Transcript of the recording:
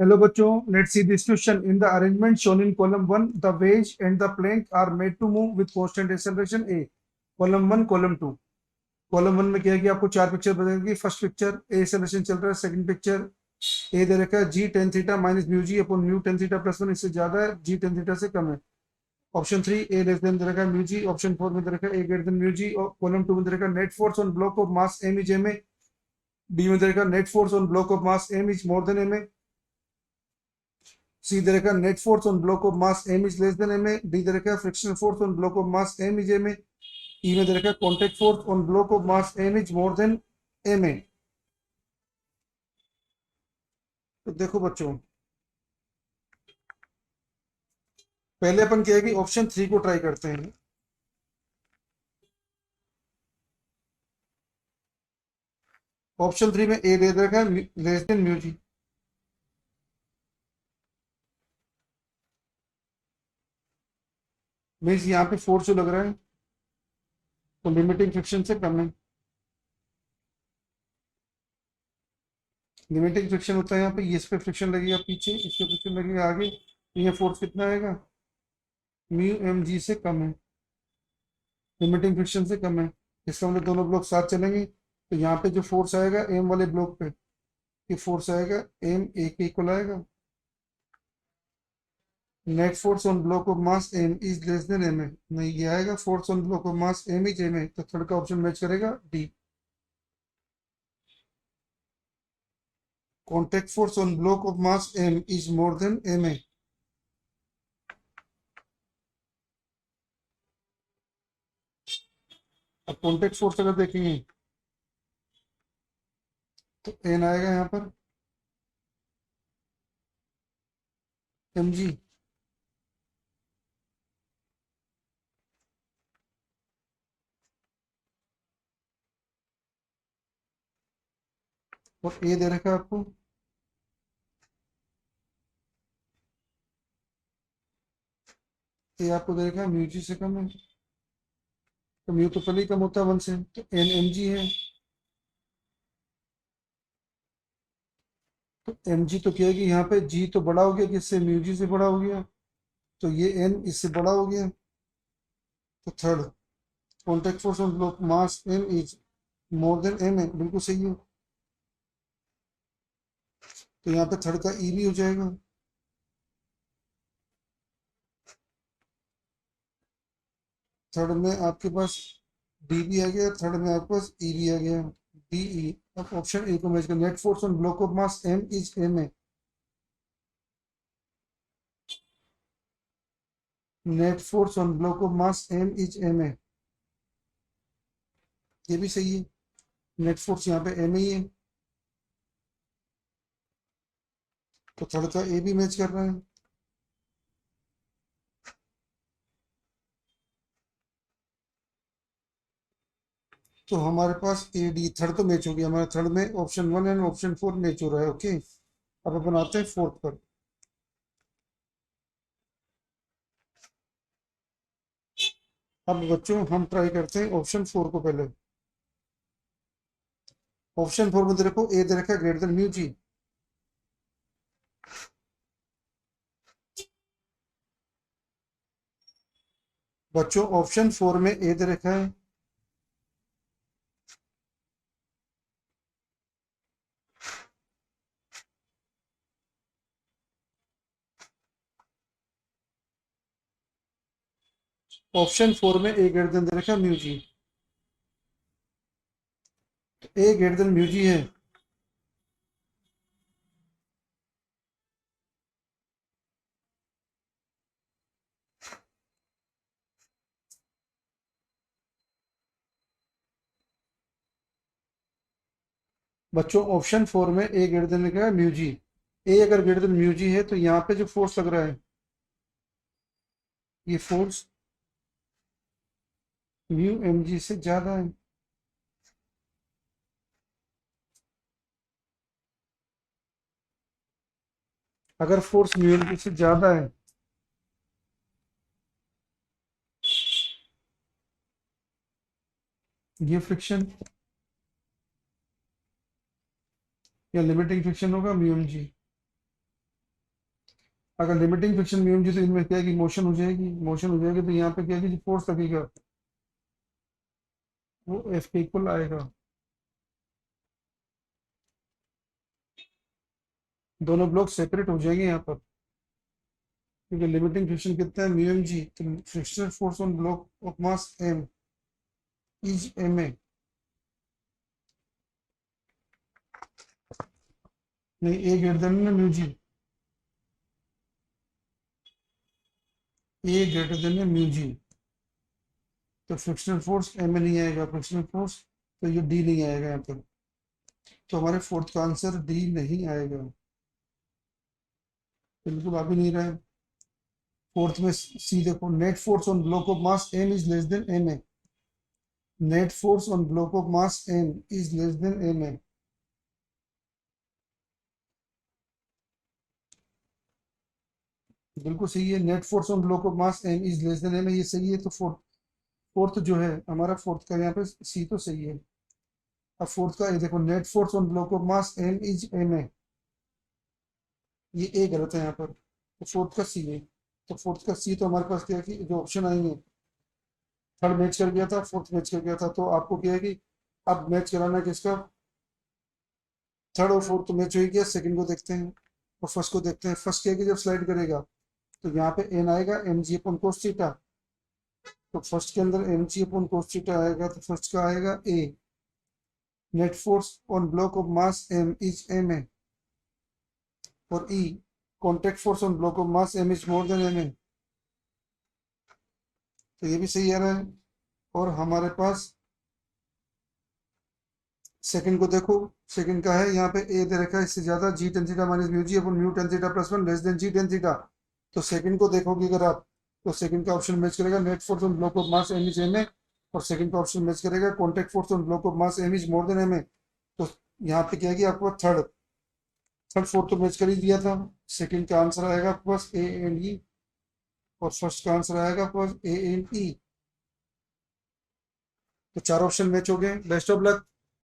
Hello बच्चों, let's see this question. In the arrangement shown in column 1, the wedge and the plank are made to move with constant acceleration A. Column 1, column 2. Column 1 में क्या है कि आपको चार picture बनेगी. First picture ए acceleration चल रहा है. सेकंड पिक्चर ए दे रखा है g tan theta minus mu g upon mu tan theta plus 1, इससे ज्यादा है, जी टेन थीटा से कम है. ऑप्शन 3 ए लेस देन दे रखा है म्यू जी. ऑप्शन 4 में दे रखा है a greater than mu g. और कॉलम 2 में दे रखा है net force on block of mass m is m a. D में दे रखा है net force on block of mass m is more than m a. C दे रखा net force on block of mass m is less than m a. D दे रखा frictional force on block of mass m is m A. E में दे रखा contact force on block of mass m is more than m a. तो देखो बच्चों, पहले अपन क्या है कि ऑप्शन 3 को ट्राई करते हैं. ऑप्शन 3 में ए दे रखा है लेस देन म्यू जी. मीन्स यहाँ पे फोर्स जो लग रहा है तो लिमिटिंग फ्रिक्शन से कम है. लिमिटिंग फ्रिक्शन होता है यहाँ पे, इस पे फ्रिक्शन लगेगा पीछे, इस पे फ्रिक्शन लगेगा आगे, तो ये फोर्स कितना आएगा, म्यू एम जी से कम है, लिमिटिंग फ्रिक्शन से कम है. इसका मतलब दोनों ब्लॉक साथ चलेंगे तो यहाँ पे जो फोर्स आएगा एम वाले ब्लॉक पे, ये फोर्स आएगा एम ए के इक्वल आएगा. Net force on block of mass m is less than m a. नहीं, ये आएगा force on block of mass m is m a. तो थर्ड का ऑप्शन मैच करेगा D. Contact force on block of mass m is more than m a. अब contact force अगर देखेंगे तो एन आएगा यहाँ पर एम जी. और ए दे रखा है आपको ए, आपको दे रखा है म्यू जी से कम है. तो म्यू तो पहले ही कम होता है 1 से, तो एन एम जी है. तो एम जी तो क्या है कि यहाँ पे जी तो बड़ा हो गया, किससे, म्यू जी से बड़ा हो गया, तो ये एन इससे बड़ा हो गया. तो third, contact force on block mass m is more than m है, बिल्कुल सही है. तो यहाँ पे थर्ड का ई भी हो जाएगा. थर्ड में आपके पास डी भी आ गया, थर्ड में आपके पास ई भी आ गया, डी ई. अब ऑप्शन ए को मैच कर, net force on block of mass m is m a. Net force on block of mass m is m a, ये भी सही है. नेट फोर्स यहाँ पे एम ही है, तो थर्ड का ए भी मैच कर रहा है. तो हमारे पास ए डी थर्ड तो मैच हो गया हमारे. थर्ड में ऑप्शन 1 एंड ऑप्शन 4 मैच हो रहा है. ओके, अब अपन आते हैं फोर्थ पर. अब बच्चों हम ट्राई करते हैं ऑप्शन 4 को पहले. ऑप्शन 4 में दे रखो ए दे रखा है ग्रेटर देन म्यू जी. बच्चों ऑप्शन 4 में ए दे रखा है ऑप्शन 4 में ए ग्रेटर देन दे रखा है mu g. A greater than mu जी है. बच्चों ऑप्शन 4 में ए ग्रेटर देन लिखा है म्यू जी. ए अगर ग्रेटर देन म्यू जी है तो यहाँ पे जो फोर्स लग रहा है, ये फोर्स म्यू एम जी से ज्यादा है. अगर फोर्स म्यू एम जी से ज्यादा है ये फ्रिक्शन या लिमिटिंग फ्रिक्शन होगा म्यू एम जी. अगर लिमिटिंग फ्रिक्शन म्यू जी तो इनमें क्या है कि मोशन हो जाएगी, मोशन हो जाएगी तो यहाँ पे क्या है कि फोर्स लगेगा वो एफ के इक्वल आएगा। दोनों ब्लॉक सेपरेट हो जाएंगे यहाँ पर, क्योंकि लिमिटिंग फ्रिक्शन कितना है म्यू एम जी, तो frictional force on block of mass m is m a, नहीं a greater than mu g, a greater than mu g, तो फ्रिक्शनल फोर्स एम में नहीं आएगा, फ्रिक्शनल फोर्स तो ये डी नहीं आएगा यहाँ पर, तो हमारे फोर्थ का आंसर डी नहीं आएगा, बिल्कुल आ भी नहीं रहा है। फोर्थ में सी देखो, net force on block of mass m is less than m a, net force on block of mass m is less than m a, बिल्कुल सही है, net force on block of mass m is less than m a, ये सही है। तो fourth, fourth जो है हमारा फोर्थ का यहाँ पे सी तो सही है। अब फोर्थ का ये देखो, net force on block of mass m is m a, ये ए गलत है यहाँ पर, तो फोर्थ का सी है। तो फोर्थ का सी तो हमारे पास क्या है कि जो ऑप्शन आएंगे, थर्ड मैच कर गया था, फोर्थ मैच कर गया था, तो आपको क्या है कि अब मैच कराना है किसका, थर्ड और फोर्थ तो मैच हो ही गया, सेकंड को देखते हैं और फर्स्ट को देखते हैं। फर्स्ट क्या है कि जब स्लाइड करेगा तो यहाँ पे एन आएगा एम जी अपन कोस थीटा, तो फर्स्ट के अंदर एम जी अपन कोस थीटा आएगा, तो फर्स्ट का आएगा A, net force on block of mass m is m a, और E, contact force on block of mass m is more than m a, तो ये भी सही आ रहा है। और हमारे पास सेकंड को देखो, सेकंड का है यहाँ पे ए दे रखा है इससे ज्यादा, g tan theta minus mu g upon mu tan theta plus one less than g tan theta, तो सेकंड को देखोगे अगर आप, तो सेकंड का ऑप्शन मैच करेगा net force on block of mass m is m a, और second का ऑप्शन मैच करेगा contact force on block of mass m is more than m a, तो यहाँ पे क्या है कि आपको थर्ड, थर्ड फोर्थ तो मैच कर ही दिया था, सेकंड का आंसर आएगा आपके पास ए एंड ई, और फर्स्ट का आंसर आएगा आपके पास ए एंड ई, तो चार ऑप्शन मैच हो गए। Best of luck.